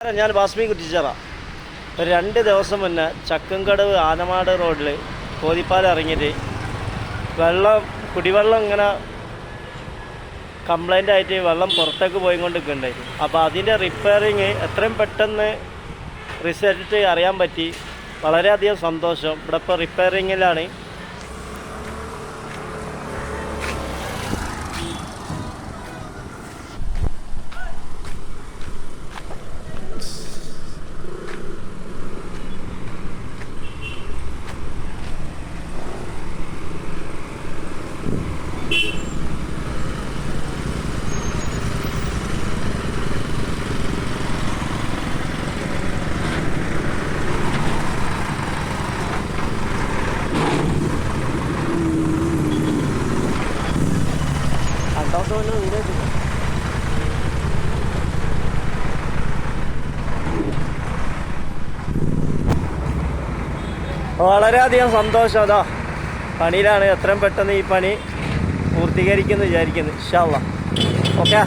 ഞാൻ ബാസ്മി കുറ്റിച്ചിറ. ഒരു 2 ദിവസം മുന്നേ ചക്കംകടവ് ആനമാട് റോഡിൽ കോതിപ്പാലം ഇറങ്ങിയിട്ട് കുടിവെള്ളം ഇങ്ങനെ കംപ്ലൈൻ്റ് ആയിട്ട് വെള്ളം പുറത്തേക്ക് പോയിക്കൊണ്ടിരിക്കുന്നുണ്ടായിരുന്നു. അപ്പോൾ അതിൻ്റെ റിപ്പയറിങ് എത്രയും പെട്ടെന്ന് റിസൾട്ട് അറിയാൻ പറ്റി. വളരെയധികം സന്തോഷം. ഇവിടെ ഇപ്പോൾ റിപ്പയറിങ്ങിലാണ്. വളരെയധികം സന്തോഷം. അതാ പണിയിലാണ്. എത്രയും പെട്ടെന്ന് ഈ പണി പൂർത്തീകരിക്കുമെന്ന് വിചാരിക്കുന്നു. ഇൻഷാ അല്ലാഹ്. ഓക്കെ.